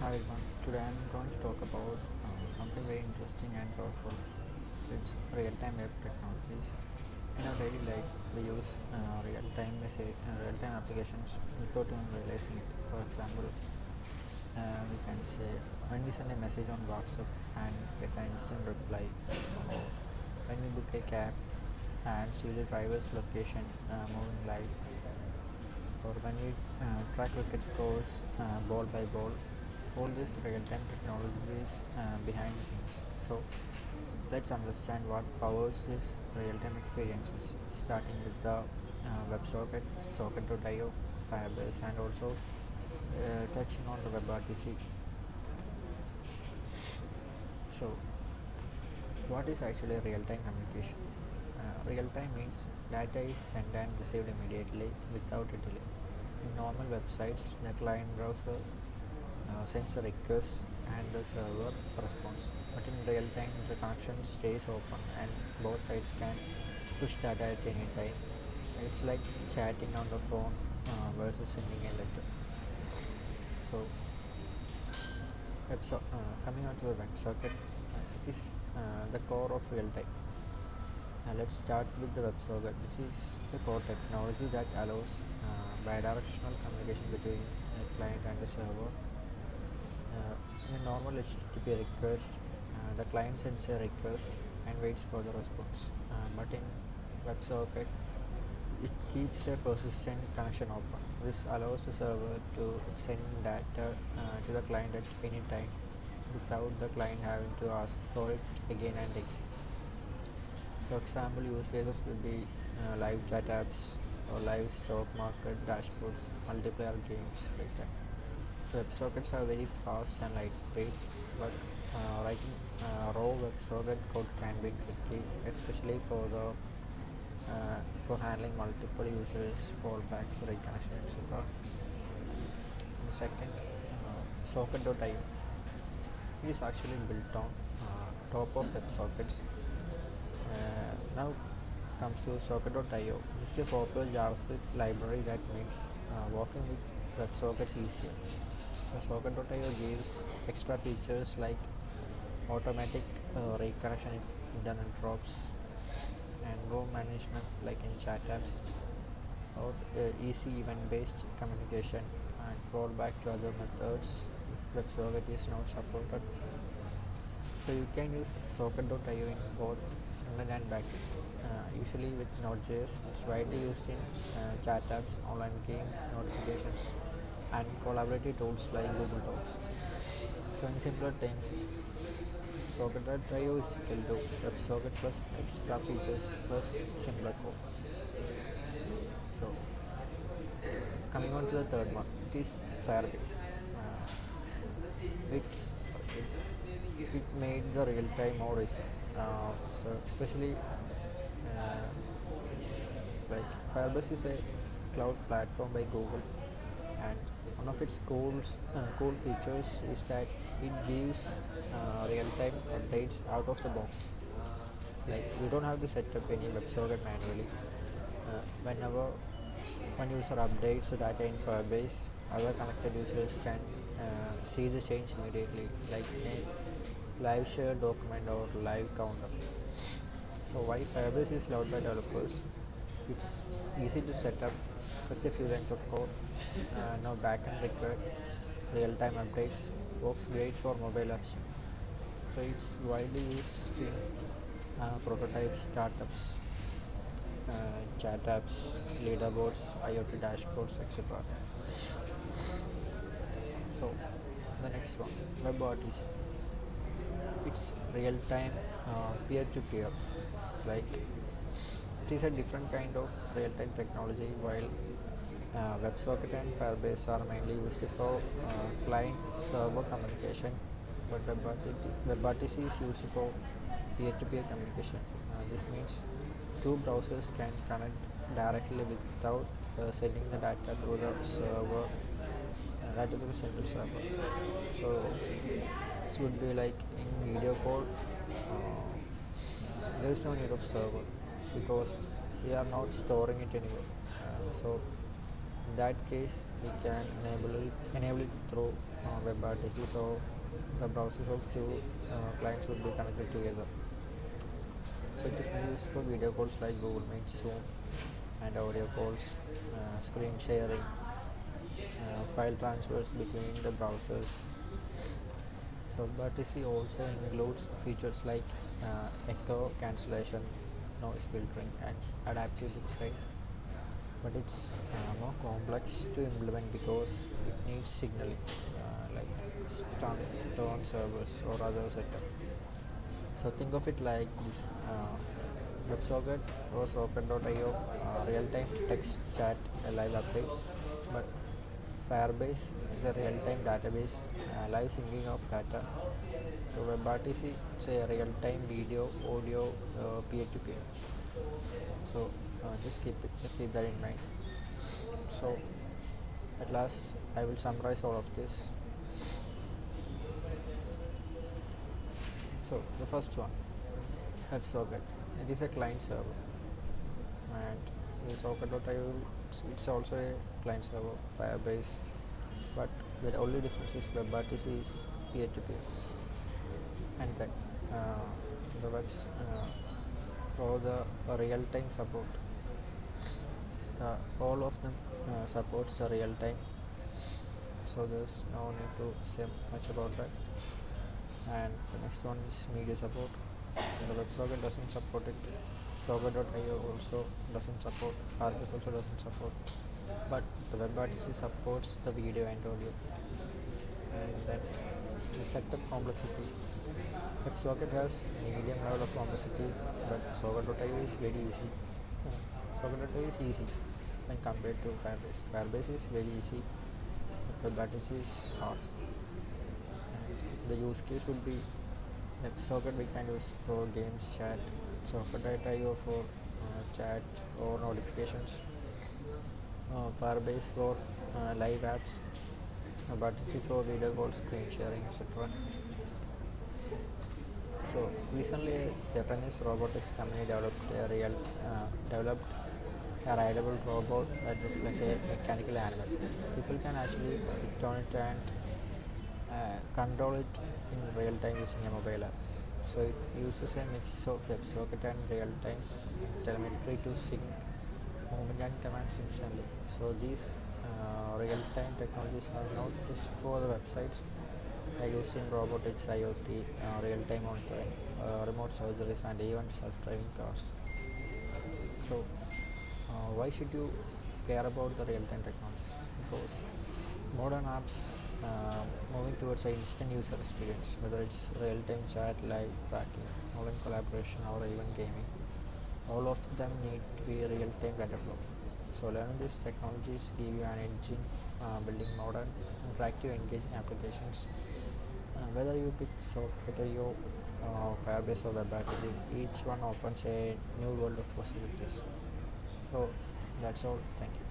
Hi everyone, today I'm going to talk about something very interesting and powerful. It's real-time web technologies. In our daily life, we use real-time applications without even realizing it. For example, we can say when we send a message on WhatsApp and get an instant reply, or when we book a cab and see the driver's location moving live, or when we track cricket scores ball by ball. All this real-time technology is behind the scenes. So let's understand what powers this real-time experiences, starting with the WebSocket, Socket.io, Firebase, and also touching on the WebRTC. So, what is actually real-time communication? Real-time means data is sent and received immediately without a delay. In normal websites, the client browser sends a request and the server responds. But in real time, the connection stays open and both sides can push data at any time. It's like chatting on the phone versus sending a letter. So, coming on to the WebSocket, it is the core of real time. Let's start with the WebSocket. This is the core technology that allows bidirectional communication between a client and the server. In a normal HTTP request, the client sends a request and waits for the response. But in WebSocket, it keeps a persistent connection open. This allows the server to send data to the client at any time without the client having to ask for it again and again. So example use cases will be live chat apps or live stock market dashboards, multiplayer games like that. So WebSockets are very fast and lightweight, but writing raw WebSocket code can be tricky, especially for handling multiple users, fallbacks, reconnection, etc. The second, Socket.io. It is actually built on top of WebSockets. Now comes to Socket.io. This is a popular JavaScript library that makes working with WebSockets easier. So Socket.io gives extra features like automatic reconnection if internet drops, and row management like in chat apps, or easy event-based communication and fallback to other methods if WebSocket is not supported. So you can use Socket.io in both front and back end. Usually with Node.js, it's widely used in chat apps, online games, notifications, and collaborative tools like Google Docs. So in simpler terms, Socket.io is equal to WebSocket plus extra features plus simpler code. So coming on to the third one, it is Firebase. It's it made the real time more easy. So especially uh, like Firebase is a cloud platform by Google, and one of its cool features is that it gives real-time updates out of the box. Like you don't have to set up any WebSocket manually. Whenever one user updates the data in Firebase, other connected users can see the change immediately, like in a live share document or live counter. So why Firebase is loved by developers? It's easy to set up, just a few lines of code, no backend required, real-time updates, works great for mobile apps. So it's widely used in prototypes, startups, chat apps, leaderboards, IoT dashboards, etc. So the next one, WebRTC. It's real-time peer-to-peer. Like it is a different kind of real-time technology, while WebSocket and Firebase are mainly used for client-server communication, but WebRTC is used for peer-to-peer communication. This means two browsers can connect directly without sending the data through the server, data to the central server. So this would be like in video call. There is no need of server because we are not storing it anywhere. So In that case, we can enable it through WebRTC, so the browsers of two clients will be connected together. So it is used for video calls like Google Meet, Zoom, and audio calls, screen sharing, file transfers between the browsers. So WebRTC also includes features like echo cancellation, noise filtering, and adaptive bitrate, but it's more complex to implement because it needs signaling like tone servers or other setup. So think of it like this: WebSocket or Socket.io, real-time text chat live updates, but Firebase is a real-time database, live syncing of data. So WebRTC is a real-time video, audio, peer-to-peer. So just keep that in mind. So at last, I will summarize all of this. So the first one, WebSocket. It is a client server, and the Socket.io it's also a client server, Firebase, but the only difference is WebRTC is peer-to-peer, and then the webs for the real-time support. All of them supports the real-time, so there's no need to say much about that. And the next one is media support. The WebSocket doesn't support it. Socket.io also doesn't support. Firebase also doesn't support. But the WebRTC supports the video and audio. And then the setup complexity. WebSocket has medium level of complexity, but Socket.io is very easy. Socket.io is easy when compared to Firebase. Firebase is very easy, but WebRTC is hard. The use case would be WebSocket we can use for games, chat, Socket.io for chat or notifications, Firebase for live apps, WebRTC for video calls, screen sharing, etc. So recently, a Japanese robotics company developed a rideable robot that looks like a mechanical animal. People can actually sit on it and control it in real time using a mobile app. So it uses a mix of WebSocket and real time telemetry to sync movement and commands instantly. So these real time technologies are not just for the websites, they are used in robotics, IoT, real time monitoring, remote surgeries, and even self driving cars. So why should you care about the real time technologies? Because modern apps moving towards an instant user experience, whether it's real-time chat, live tracking, online collaboration, or even gaming. All of them need to be real-time data flow. So learning these technologies give you an edge in building modern, interactive, engaging applications. Whether you pick Socket.io, Firebase, or WebRTC, each one opens a new world of possibilities. So that's all. Thank you.